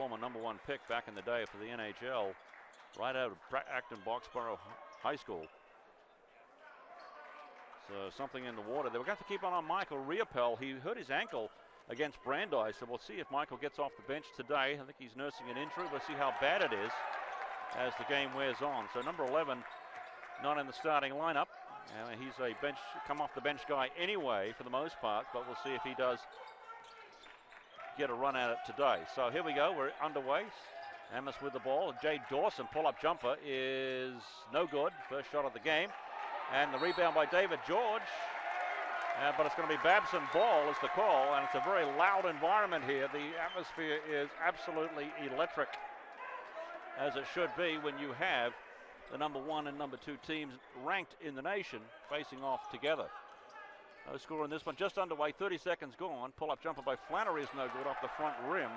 former #1 pick back in the day for the NHL, right out of Acton Boxborough High School. So something in the water. They were going to keep on Michael Riopel. He hurt his ankle against Brandeis, so we'll see if Michael gets off the bench today. I think he's nursing an injury. We'll see how bad it is as the game wears on. So number 11 not in the starting lineup. He's a come off the bench guy anyway for the most part, but we'll see if he does get a run at it today. So here we go, we're underway. Amherst with the ball. Jay Dawson, pull-up jumper is no good. First shot of the game. And the rebound by David George. But it's going to be Babson ball is the call, and it's a very loud environment here. The atmosphere is absolutely electric, as it should be when you have the #1 and #2 teams ranked in the nation facing off together. No score in this one, just underway, 30 seconds gone. Pull-up jumper by Flannery is no good off the front rim.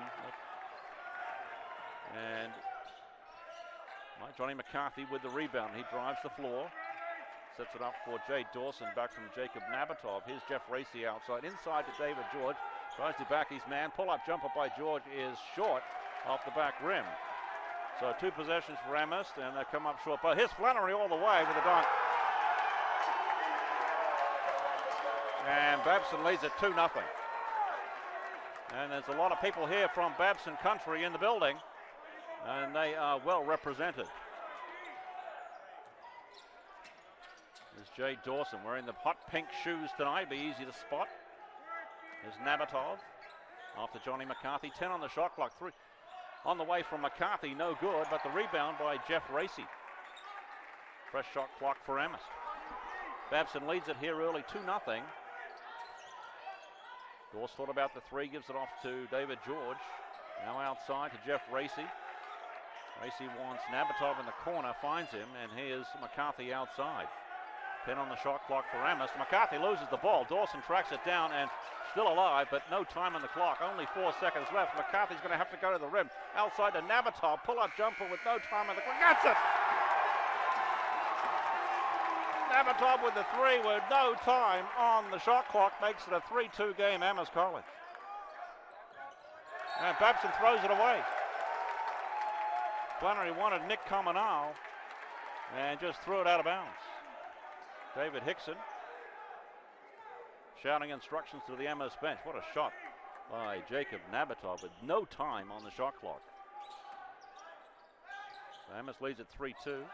And Johnny McCarthy with the rebound. He drives the floor, sets it up for Jay Dawson, back from Jacob Nabokov. Here's Jeff Racy outside, inside to David George. Tries to back his man. Pull-up jumper by George is short off the back rim. So 2 possessions for Amherst, and they come up short. But here's Flannery all the way with a dunk. And Babson leads it 2-0. And there's a lot of people here from Babson country in the building, and they are well represented. There's Jay Dawson wearing the hot pink shoes tonight, be easy to spot. There's Nabokov after Johnny McCarthy. 10 on the shot clock. 3 on the way from McCarthy, no good, but the rebound by Jeff Racy. Fresh shot clock for Amherst. Babson leads it here early, 2-0. Gorse thought about the 3, gives it off to David George. Now outside to Jeff Racy. Racy wants Nabokov in the corner, finds him, and here's McCarthy outside. 10 on the shot clock for Amherst. McCarthy loses the ball. Dawson tracks it down and still alive, but no time on the clock. Only 4 seconds left. McCarthy's going to have to go to the rim. Outside to Nabokov. Pull-up jumper with no time on the clock. That's it! Nabokov with the 3 with no time on the shot clock. Makes it a 3-2 game, Amherst College. And Babson throws it away. Flannery wanted Nick Cominal and just threw it out of bounds. David Hickson shouting instructions to the Amherst bench. What a shot by Jacob Nabokov with no time on the shot clock. Amherst leads at 3-2.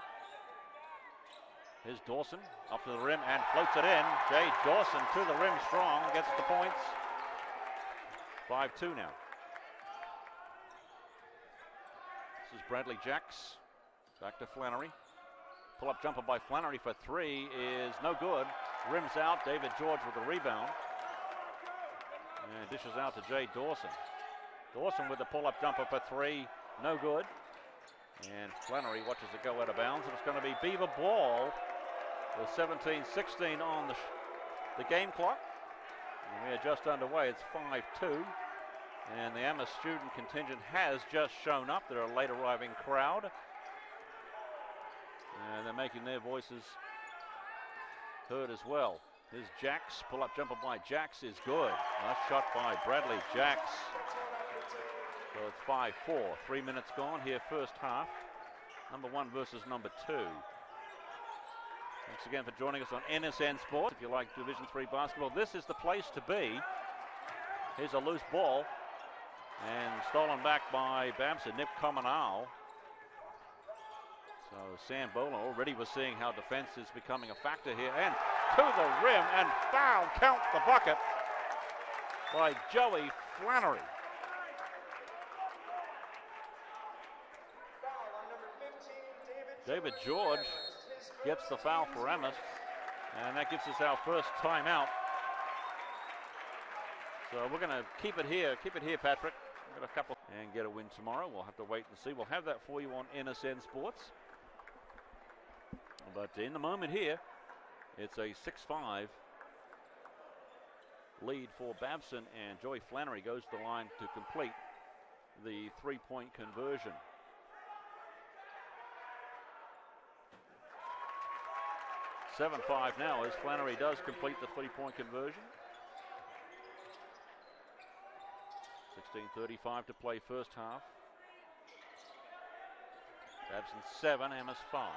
Here's Dawson up to the rim and floats it in. Jay Dawson to the rim strong, gets the points. 5-2 now. This is Bradley Jacks. Back to Flannery. Pull-up jumper by Flannery for 3 is no good. Rims out. David George with the rebound. And dishes out to Jay Dawson. Dawson with the pull-up jumper for 3. No good. And Flannery watches it go out of bounds. And it's going to be Beaver ball with 17-16 on the game clock. And we are just underway. It's 5-2. And the Amherst student contingent has just shown up. They're a late arriving crowd. And they're making their voices heard as well. Here's Jacks. Pull-up jumper by Jacks is good. Nice shot by Bradley Jacks. So it's 5-4. 3 minutes gone here, first half. #1 versus #2. Thanks again for joining us on NSN Sports. If you like Division III basketball, this is the place to be. Here's a loose ball. And stolen back by Babson. Nick Cominal. So Sam Bola already was seeing how defense is becoming a factor here. And to the rim and foul, count the bucket by Joey Flannery. David George gets the foul for Amherst, and that gives us our first timeout. So we're going to keep it here, Patrick. We've got a couple and get a win tomorrow. We'll have to wait and see. We'll have that for you on NSN Sports. But in the moment here, it's a 6-5 lead for Babson, and Joey Flannery goes to the line to complete the 3-point conversion. (7-5) now as Flannery does complete the 3-point conversion. 16:35 to play first half. Babson 7, Amherst 5.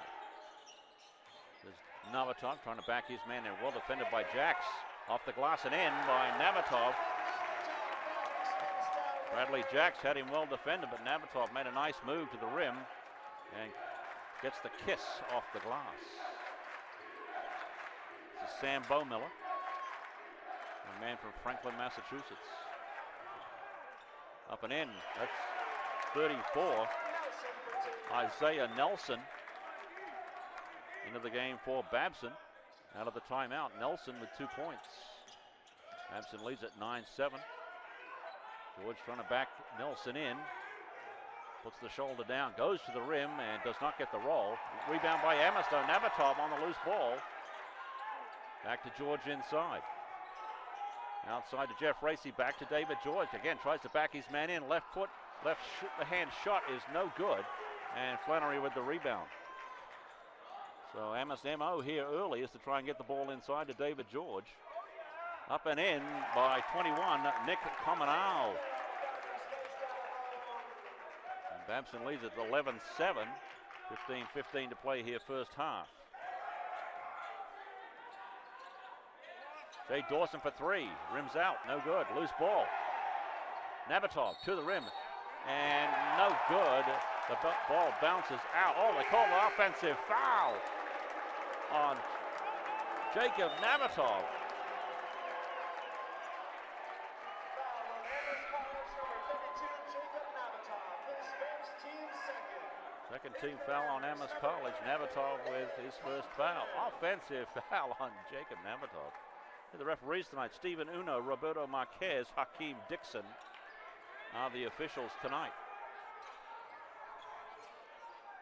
There's Navratov trying to back his man there. Well defended by Jacks. Off the glass and in by Navratov. Bradley Jacks had him well defended, but Navratov made a nice move to the rim and gets the kiss off the glass. This is Sam Bowmiller, a man from Franklin, Massachusetts. Up and in. That's 34. Isaiah Nelson into the game for Babson. Out of the timeout, Nelson with 2 points. Babson leads at 9-7. George trying to back Nelson in. Puts the shoulder down, goes to the rim and does not get the roll. Rebound by Amherst, though. Navratov on the loose ball. Back to George inside. Outside to Jeff Racy, back to David George. Again, tries to back his man in. Left foot, the hand shot is no good. And Flannery with the rebound. So Amherst MO here early is to try and get the ball inside to David George. Up and in by 21, Nick Cominal. And Babson leads at 11-7. 15-15 to play here first half. Jay Dawson for 3. Rims out, no good. Loose ball. Navratov to the rim. And no good. The ball bounces out. Oh, they call the offensive foul on Jacob Navratov. Second team foul on Amherst College. Navratov with his first foul. Offensive foul on Jacob Navratov. The referees tonight, Stephen Uno, Roberto Marquez, Hakeem Dixon are the officials tonight.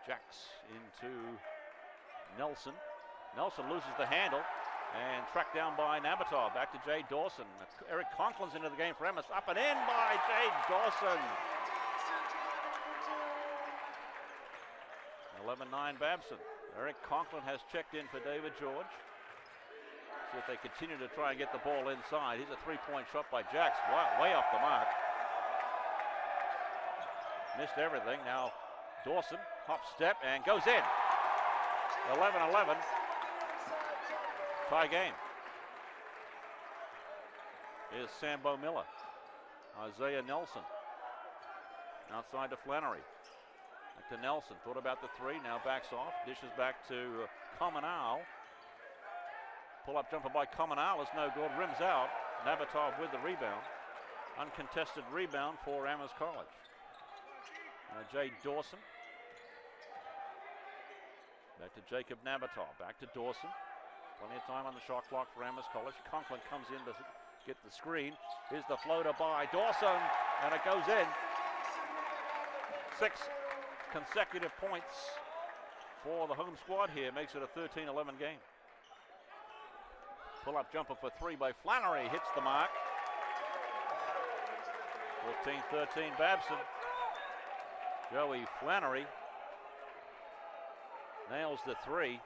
Jacks into Nelson. Nelson loses the handle and tracked down by Navratov. Back to Jay Dawson. Eric Conklin's into the game for Amherst. Up and in by Jay Dawson. 11-9 Babson. Eric Conklin has checked in for David George. See if they continue to try and get the ball inside. Here's a three-point shot by Jacks. Wow, way off the mark. Missed everything. Now Dawson, hop step, and goes in. 11-11. Tie game. Here's Sambo Miller. Isaiah Nelson. Outside to Flannery. Back to Nelson. Thought about the three. Now backs off. Dishes back to Cominal. Pull-up jumper by Cominal is no good. Rims out. Navratov with the rebound. Uncontested rebound for Amherst College. Jay Dawson. Back to Jacob Navratov. Back to Dawson. Plenty of time on the shot clock for Amherst College. Conklin comes in to get the screen. Here's the floater by Dawson, and it goes in. 6 consecutive points for the home squad here. Makes it a 13-11 game. Pull-up jumper for 3 by Flannery. Hits the mark. 14-13 Babson. Joey Flannery nails the 3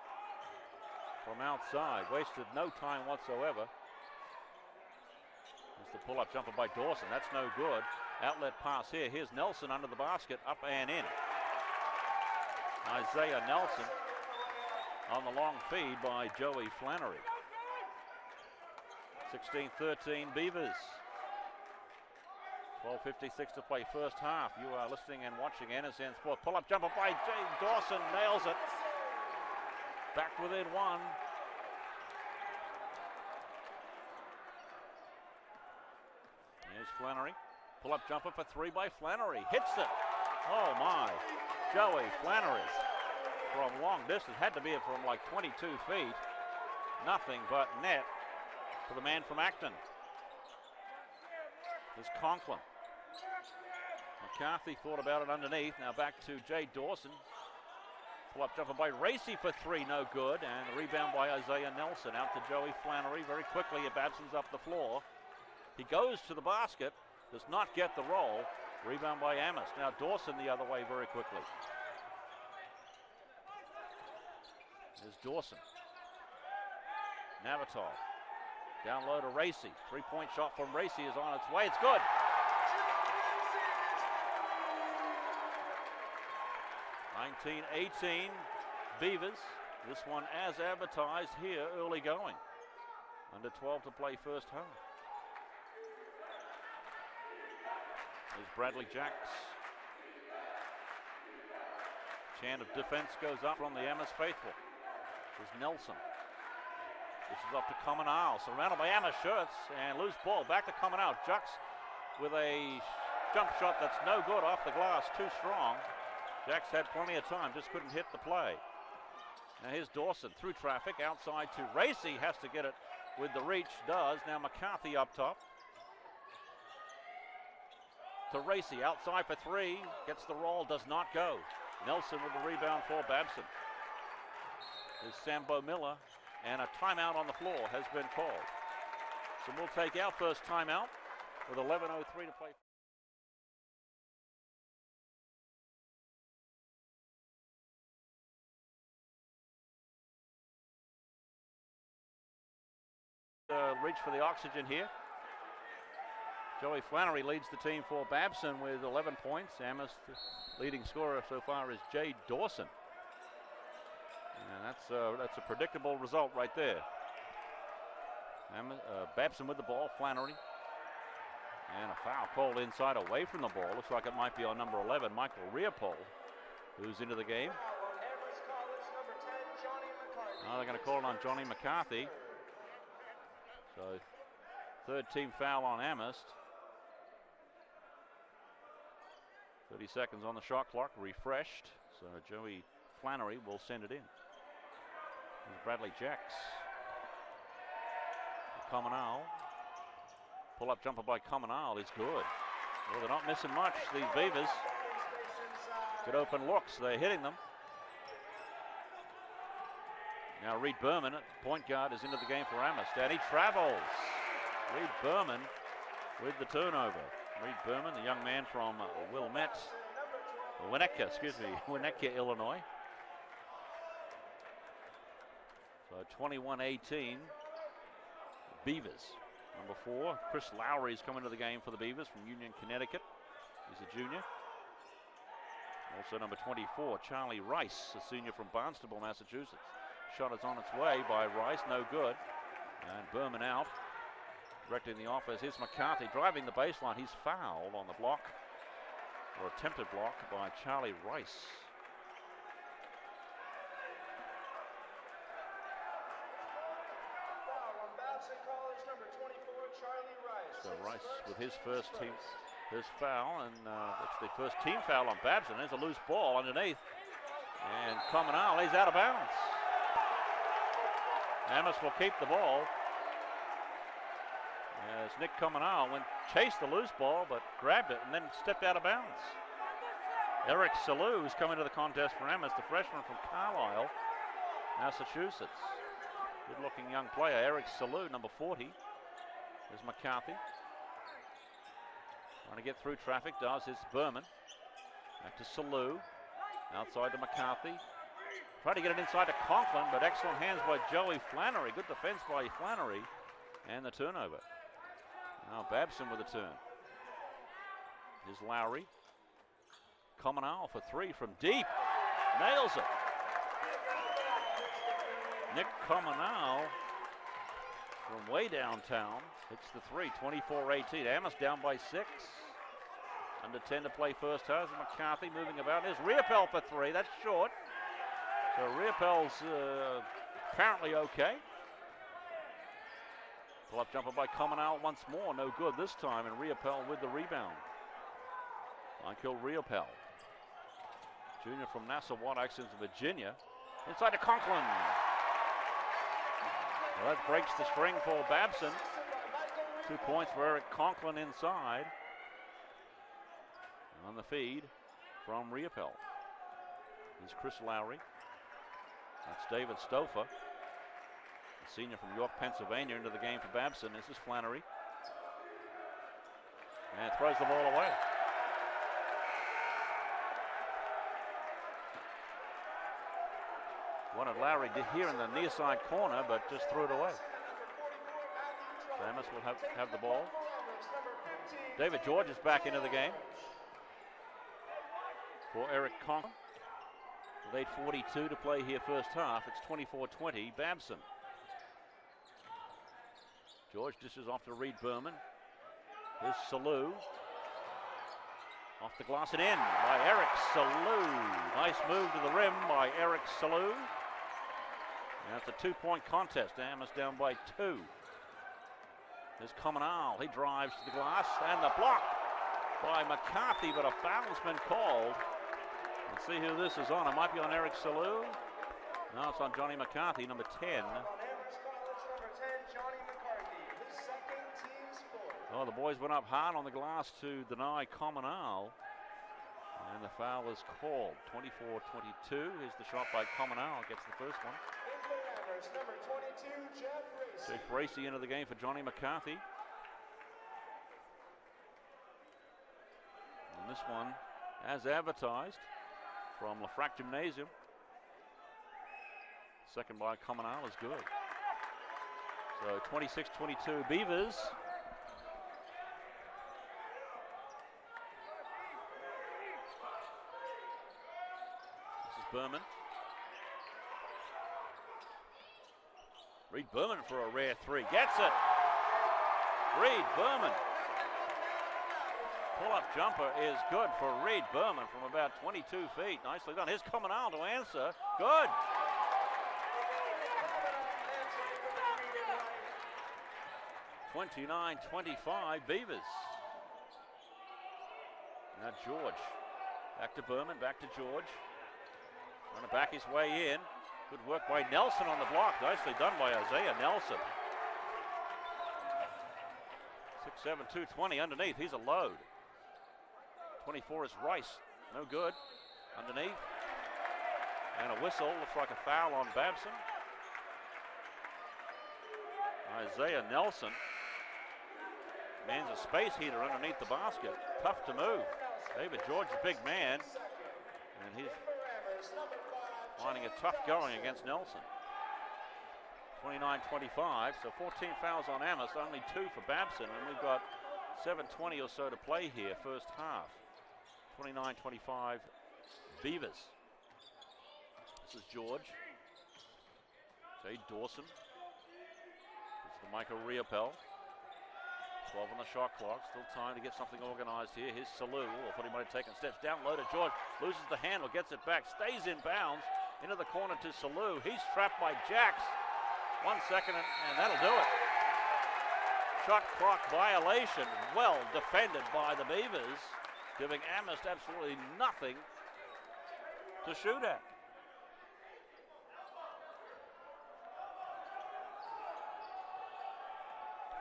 from outside. Wasted no time whatsoever. There's the pull-up jumper by Dawson. That's no good. Outlet pass here. Here's Nelson under the basket. Up and in. Isaiah Nelson on the long feed by Joey Flannery. 16-13 Beavers. 12:56 to play first half. You are listening and watching NSN Sport. Pull-up jumper by Jay Dawson. Nails it. Back within 1. Here's Flannery. Pull-up jumper for 3 by Flannery. Hits it. Oh my. Joey Flannery from long distance. Had to be from like 22 feet. Nothing but net for the man from Acton. There's Conklin. McCarthy thought about it underneath. Now back to Jay Dawson. Pull-up jumper by Racy for 3, no good. And the rebound by Isaiah Nelson. Out to Joey Flannery. Very quickly, Babson's up the floor. He goes to the basket. Does not get the roll. Rebound by Amherst. Now Dawson the other way very quickly. There's Dawson. Navratov. Down low to Racy. 3-point shot from Racy is on its way. It's good. 19-18 Beavers. This one as advertised here, early going. Under 12 to play first half. There's Bradley Jacks. Chant of defense goes up from the Amherst faithful. There's Nelson. This is off to Cominal, surrounded by Amherst shirts, and loose ball back to Cominal. Jacks with a jump shot that's no good off the glass, too strong. Jacks had plenty of time, just couldn't hit the play. Now here's Dawson through traffic, outside to Racy, has to get it with the reach, does. Now McCarthy up top. To Racy, outside for three, gets the roll, does not go. Nelson with the rebound for Babson. There's Sambo Miller, and a timeout on the floor has been called. So we'll take our first timeout with 11:03 to play. Reach for the oxygen here. Joey Flannery leads the team for Babson with 11 points. Amherst leading scorer so far is Jay Dawson. And that's a predictable result right there. Babson with the ball, Flannery. And a foul called inside away from the ball. Looks like it might be on number 11, Michael Riopol, who's into the game. Now they're going to call it on Johnny McCarthy. So third team foul on Amherst. 30 seconds on the shot clock, refreshed. So Joey Flannery will send it in. There's Bradley Jacks. Cominal. Pull-up jumper by Cominal is good. Well, they're not missing much, these Beavers. Good open looks, they're hitting them. Now Reed Berman, point guard, is into the game for Amherst, and he travels. Reed Berman with the turnover. Reed Berman, the young man from Winnetka, Illinois. So 21-18, Beavers. Number 4, Chris Lowry is coming to the game for the Beavers from Union, Connecticut. He's a junior. Also number 24, Charlie Rice, a senior from Barnstable, Massachusetts. Shot is on its way by Rice, no good. And Berman out. Directing the offense. Here's McCarthy driving the baseline. He's fouled on the block, or attempted block, by Charlie Rice. So Rice with his first foul, and that's the first team foul on Babson. There's a loose ball underneath, and Cominal lays out of bounds. Amherst will keep the ball. As Nick Cominal chased the loose ball, but grabbed it and then stepped out of bounds. Eric Salou is coming to the contest for Amherst, the freshman from Carlisle, Massachusetts. Good-looking young player, Eric Salou, number 40. There's McCarthy. Trying to get through traffic, does. It's Berman. Back to Salou. Outside to McCarthy. Tried to get it inside to Conklin, but excellent hands by Joey Flannery. Good defense by Flannery. And the turnover. Now Babson with a turn. Here's Lowry. Cominal for three from deep. Nails it. Nick Cominal from way downtown hits the three, 24-18. Amherst down by 6. Under 10 to play first half. McCarthy moving about. There's Riopel for three. That's short. So Riopel's apparently okay. Pull-up jumper by Cominal once more. No good this time, and Riopel with the rebound. Michael Riopel, junior from Nassau Watt-Axons, Virginia. Inside to Conklin. Well, that breaks the string for Babson. 2 points for Eric Conklin inside. On the feed from Riopel. Here's Chris Lowry. That's David Stouffer, a senior from York, Pennsylvania, into the game for Babson. This is Flannery. And throws the ball away. Wanted Lowry here in the near side corner, but just threw it away. Amherst will have the ball. David George is back into the game for Eric Conklin. With 8:42 to play here first half. It's 24-20, Babson. George dishes off to Reed Berman. Here's Salou. Off the glass and in by Eric Salou. Nice move to the rim by Eric Salou. Now it's a 2-point contest. Amherst down by 2. There's Cominal. He drives to the glass and the block by McCarthy, but a foul's been called. Let's see who this is on. It might be on Eric Salou. No, it's on Johnny McCarthy, number 10. Oh, the boys went up hard on the glass to deny Cominal. And the foul is called. 24-22. Here's the shot by Cominal. Gets the first one. Number 22, Jeff Racy into the game for Johnny McCarthy. And this one, as advertised, from Lafrac Gymnasium. Second by Cominal is good. So 26-22 Beavers. Berman. Reed Berman for a rare 3. Gets it. Reed Berman. Pull-up jumper is good for Reed Berman from about 22 feet. Nicely done. Here's Cominal to answer. Good. (29-25) Beavers. Now George. Back to Berman. Back to George. Trying to back his way in. Good work by Nelson on the block. Nicely done by Isaiah Nelson. 6'7", 220 underneath. He's a load. 24 is Rice. No good. Underneath. And a whistle. Looks like a foul on Babson. Isaiah Nelson. Man's a space heater underneath the basket. Tough to move. David George is a big man. And he's finding it tough going against Nelson. 29-25, so 14 fouls on Amherst, only 2 for Babson, and we've got 7:20 or so to play here, first half. 29-25 Beavers. This is George. Jay Dawson. It's the Michael Riopel. 12 on the shot clock. Still time to get something organized here. Here's Salou. I thought he might have taken steps down low to George. Loses the handle, gets it back, stays in bounds. Into the corner to Salou. He's trapped by Jacks. 1 second, and that'll do it. Shot clock violation. Well defended by the Beavers, giving Amherst absolutely nothing to shoot at.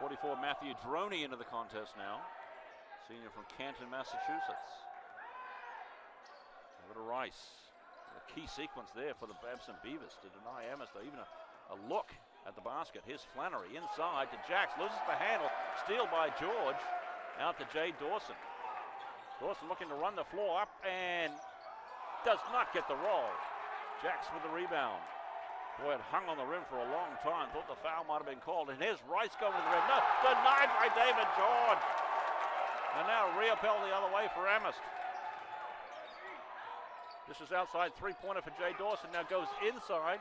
.44 Matthew Droney into the contest now. Senior from Canton, Massachusetts. Over to Rice. A key sequence there for the Babson Beavers to deny Amherst even a look at the basket. Here's Flannery inside to Jacks. Loses the handle. Steal by George. Out to Jay Dawson. Dawson looking to run the floor up and does not get the roll. Jacks with the rebound. Boy, it hung on the rim for a long time. Thought the foul might have been called. And here's Rice going to the rim. No, denied by David George. And now Riopel the other way for Amherst. This is outside three-pointer for Jay Dawson. Now goes inside.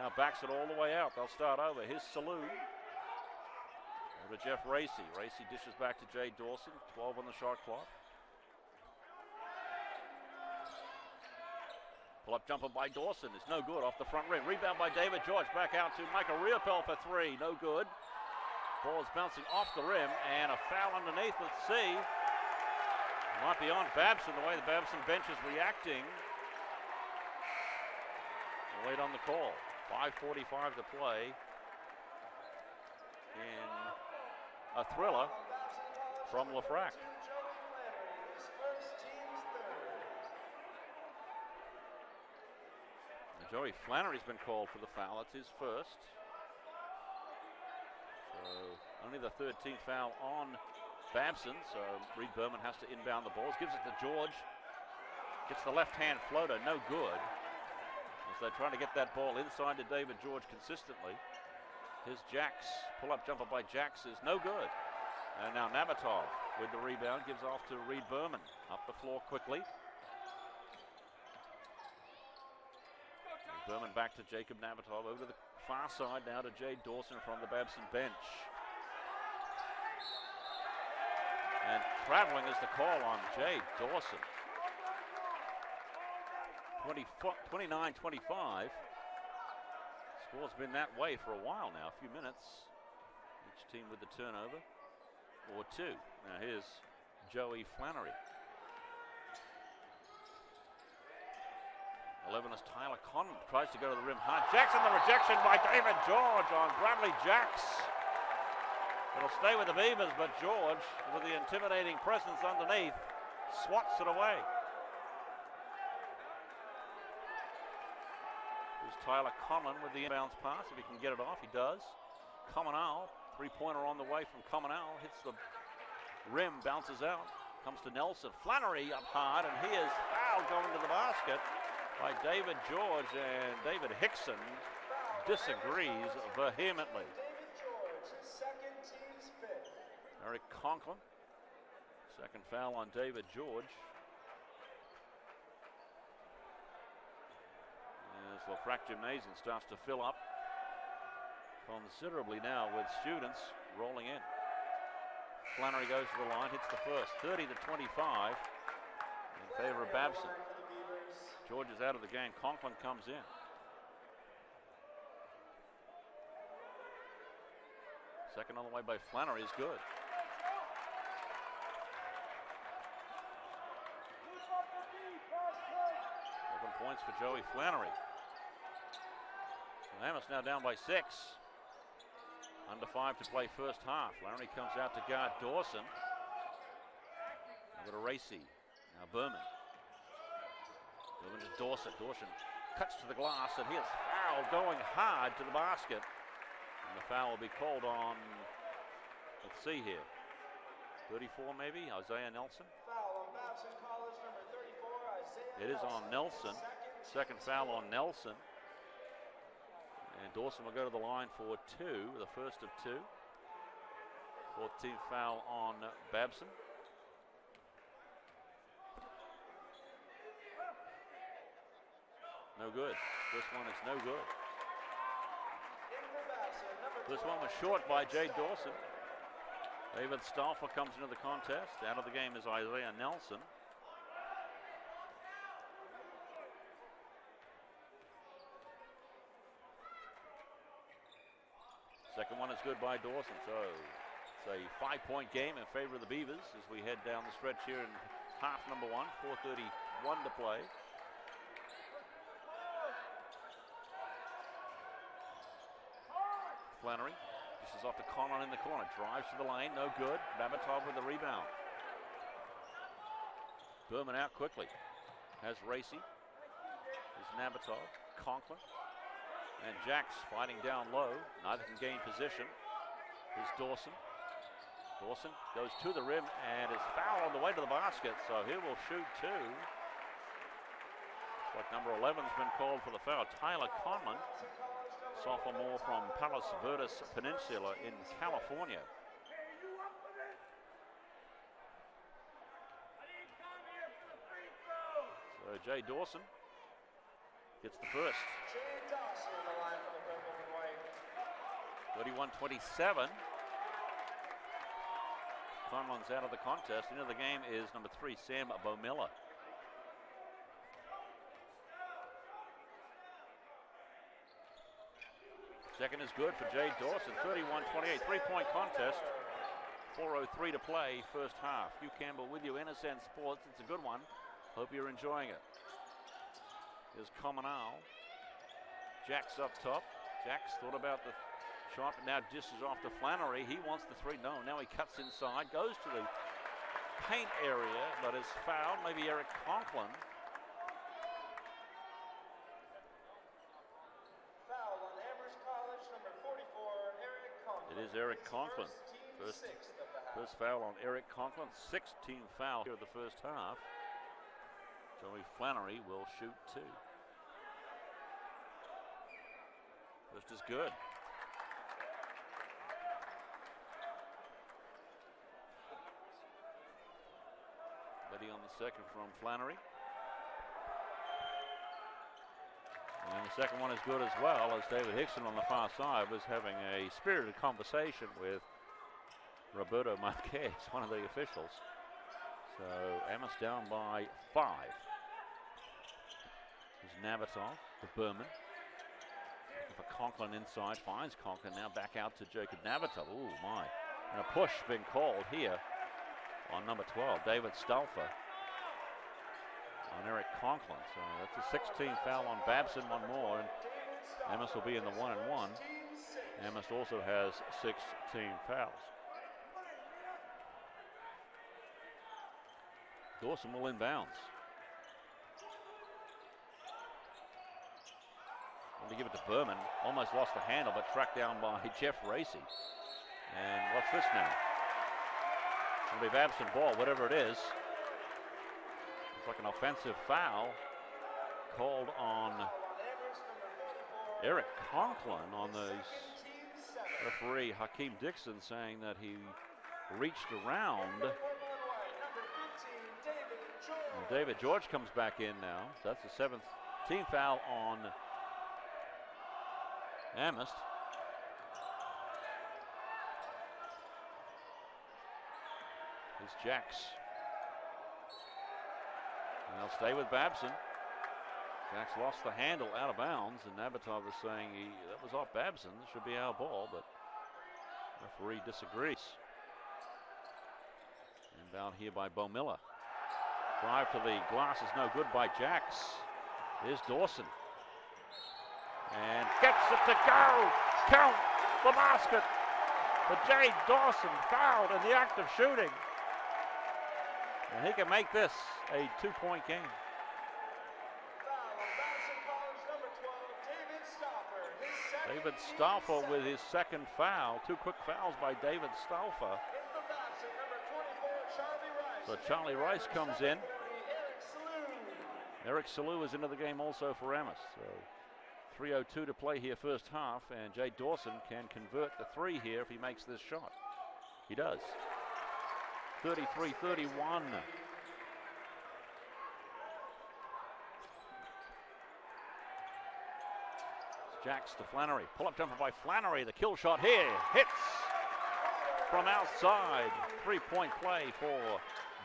Now backs it all the way out. They'll start over. Here's Salou. Over to Jeff Racy. Racy dishes back to Jay Dawson. 12 on the shot clock. Pull-up jumper by Dawson is no good off the front rim. Rebound by David George. Back out to Michael Riopel for 3. No good. Ball is bouncing off the rim. And a foul underneath. Let's see. Might be on Babson, the way the Babson bench is reacting. We'll wait on the call. 5:45 to play in a thriller from Lafrac. Joey Flannery's been called for the foul. It's his first. So only the 13th foul on Babson, so Reed Berman has to inbound the balls. Gives it to George. Gets the left-hand floater, no good. As they're trying to get that ball inside to David George consistently. Here's Jacks. Pull-up jumper by Jacks is no good. And now Nabokov with the rebound. Gives off to Reed Berman. Up the floor quickly. Berman back to Jacob Nabokov, over to the far side now to Jay Dawson from the Babson bench. And traveling is the call on Jay Dawson. 29-25. Score's been that way for a while now, a few minutes. Each team with the turnover, or two. Now here's Joey Flannery. 11 is Tyler Conlon, tries to go to the rim hard. Jackson, the rejection by David George on Bradley Jacks. It'll stay with the Beavers, but George, with the intimidating presence underneath, swats it away. Here's Tyler Conlon with the inbounds pass. If he can get it off, he does. Cominal, three-pointer on the way from Cominal, hits the rim, bounces out, comes to Nelson. Flannery up hard, and he is fouled going to the basket by David George, and David Hickson disagrees vehemently. Eric Conklin, second foul on David George. As LaFrac Gymnasium starts to fill up considerably now with students rolling in. Flannery goes to the line, hits the first, 30-25 in favor of Babson. George is out of the game. Conklin comes in. Second on the way by Flannery is good. 7 points for Joey Flannery. Amherst now down by 6. Under 5 to play first half. Flannery comes out to guard Dawson. Over to Racy. Now Berman. Berman to Dawson. Dawson cuts to the glass, and he is fouled going hard to the basket. And the foul will be called on, let's see here, 34 maybe, Isaiah Nelson. Foul on Babson College, number 34, Isaiah It is on Nelson. Second foul on Nelson. And Dawson will go to the line for 2, the first of 2. 14th foul on Babson. No good. This one is no good. This one was short by Jay Dawson. David Stauffer comes into the contest. Out of the game is Isaiah Nelson. Second one is good by Dawson. So it's a 5-point game in favor of the Beavers as we head down the stretch here in half number 1. 4:31 to play. Flannery, this is off to Conlon in the corner, drives to the lane, no good. Babatov with the rebound. Berman out quickly. Has Racy. There's Nabokov, Conklin, and Jacks fighting down low. Neither can gain position. Here's Dawson. Dawson goes to the rim and is fouled on the way to the basket, so he will shoot 2. Looks like number 11's been called for the foul. Tyler Conlon, sophomore from Palos Verdes Peninsula in California. So Jay Dawson gets the first. 31-27. Conlon's out of the contest. Into the game is number 3, Sam Bomilla. Second is good for Jay Dawson, 31-28, 3-point contest, 4:03 to play, first half. Hugh Campbell with you, NSN Sports, it's a good one. Hope you're enjoying it. Here's Cominal. Jacks up top. Jacks thought about the shot, but now dishes off to Flannery. He wants the 3, no, now he cuts inside, goes to the paint area, but is fouled, maybe Eric Conklin. It is Eric Conklin. First foul on Eric Conklin. 6th team foul here in the first half. Joey Flannery will shoot 2. First is good. Betty on the second from Flannery. And the second one is good as well, as David Hickson on the far side was having a spirited conversation with Roberto Marquez, one of the officials. So Amherst down by 5. There's Navratov to Berman. Looking for Conklin inside, finds Conklin, now back out to Jacob Navratov. Oh my, and a push being called here on number 12, David Stauffer, on Eric Conklin. So that's a 16th foul on Babson, one more, and Amherst will be in the 1-and-1. Amherst also has 16 fouls. Dawson will inbounds. Want to give it to Berman. Almost lost the handle, but tracked down by Jeff Racy. And what's this now? It'll be Babson ball, whatever it is. It's like an offensive foul called on Eric Conklin on the referee Hakeem Dixon, saying that he reached around. And David George comes back in now. So that's the 7th team foul on Amherst. Here's Jacks. And they'll stay with Babson. Jacks lost the handle out of bounds, and Navratov is saying that was off Babson. It should be our ball, but referee disagrees. Inbound here by Bo Miller. Drive to the glass is no good by Jacks. Here's Dawson. And gets it to go. Count the basket. But Jade Dawson fouled in the act of shooting. And he can make this a 2-point game. David Stauffer with his second foul. 2 quick fouls by David Stauffer. So Charlie Rice comes in. Eric Salou is into the game also for Amherst. So 3:02 to play here first half, and Jay Dawson can convert the 3 here if he makes this shot. He does. 33-31. Jacks to Flannery. Pull-up jumper by Flannery. The kill shot here hits from outside. 3-point play for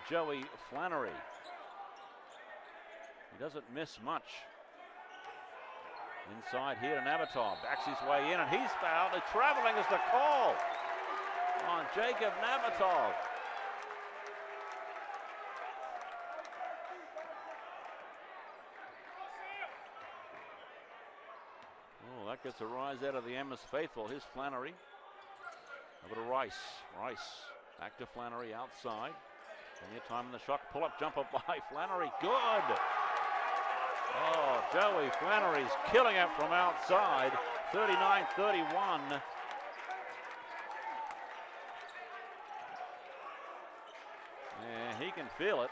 Joey Flannery. He doesn't miss much. Inside here to Navratov. Backs his way in, and he's fouled. The traveling is the call on Jacob Navratov. Oh, that gets a rise out of the Amherst faithful. Here's Flannery. Over to Rice. Rice back to Flannery outside. Plenty of time in the shot. Pull-up jumper by Flannery. Good. Oh, Joey Flannery's killing it from outside. 39-31. And he can feel it.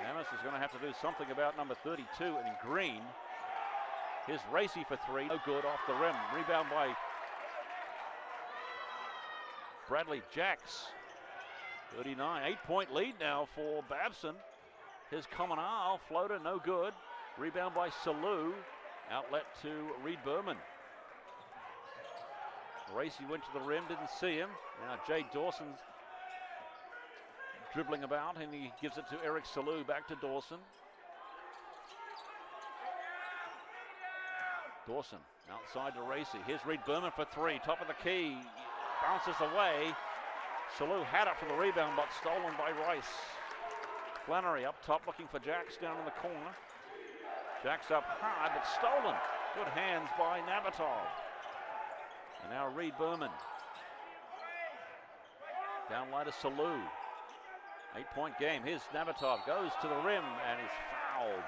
Amherst is going to have to do something about number 32 in green. Here's Racy for 3. No good off the rim. Rebound by Bradley Jacks. 39. 8-point lead now for Babson. His Comonal floater, no good. Rebound by Salou. Outlet to Reed Berman. Racy went to the rim, didn't see him. Now Jay Dawson's dribbling about, and he gives it to Eric Salou. Back to Dawson. Dawson outside to Racy. Here's Reed Berman for 3. Top of the key. Bounces away. Salou had it for the rebound, but stolen by Rice. Flannery up top looking for Jacks down in the corner. Jacks up high, but stolen. Good hands by Navratov. And now Reed Berman. Down low to Salou. 8-point game. Here's Navratov. Goes to the rim and is fouled.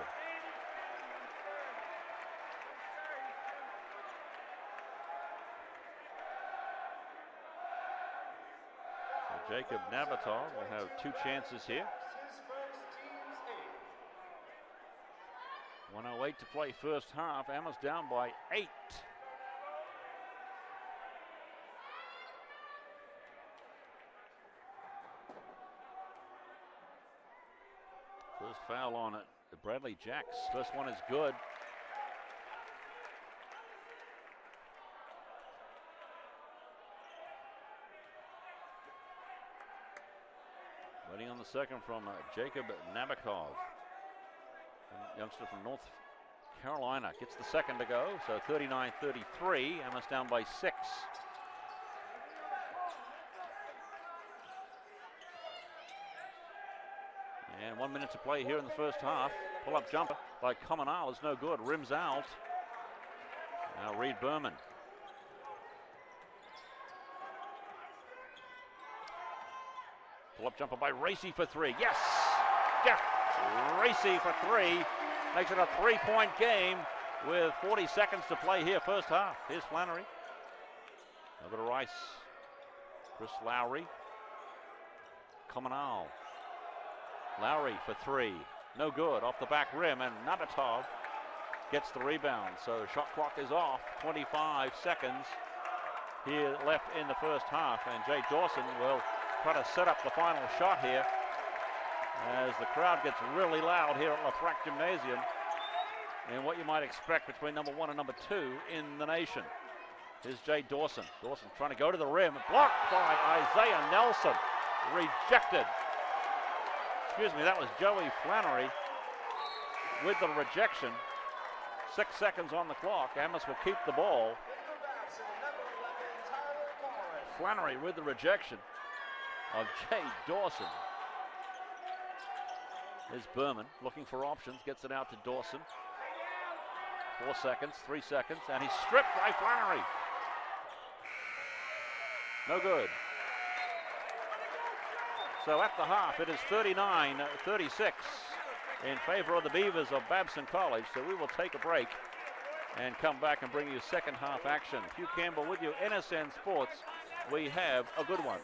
So Jacob Navratov will have 2 chances here. 1:08 to play first half. Amherst down by 8. First foul on it. Bradley Jacks. First one is good. Waiting on the second from Jacob Nabokov, youngster from North Carolina. Gets the second to go, so 39-33. Amherst down by 6. And 1 minute to play here in the first half. Pull-up jumper by Comunal is no good. Rims out. Now Reed Berman. Pull-up jumper by Racy for 3. Yes! Jeff Racy for 3. Makes it a 3-point game with 40 seconds to play here, first half. Here's Flannery. Over to Rice. Chris Lowry. Comunal. Lowry for 3. No good. Off the back rim, and Nabokov gets the rebound. So the shot clock is off. 25 seconds here left in the first half, and Jay Dawson will try to set up the final shot here as the crowd gets really loud here at Lafrac Gymnasium in what you might expect between number 1 and number 2 in the nation. Here's Jay Dawson. Dawson trying to go to the rim. Blocked by Isaiah Nelson. Rejected. Excuse me, that was Joey Flannery with the rejection. 6 seconds on the clock. Amherst will keep the ball. Flannery with the rejection of Jay Dawson. Here's Berman looking for options, gets it out to Dawson. 4 seconds, 3 seconds, and he's stripped by Flannery. No good. So at the half, it is 39-36 in favor of the Beavers of Babson College. So we will take a break and come back and bring you second half action. Hugh Campbell with you, NSN Sports. We have a good one.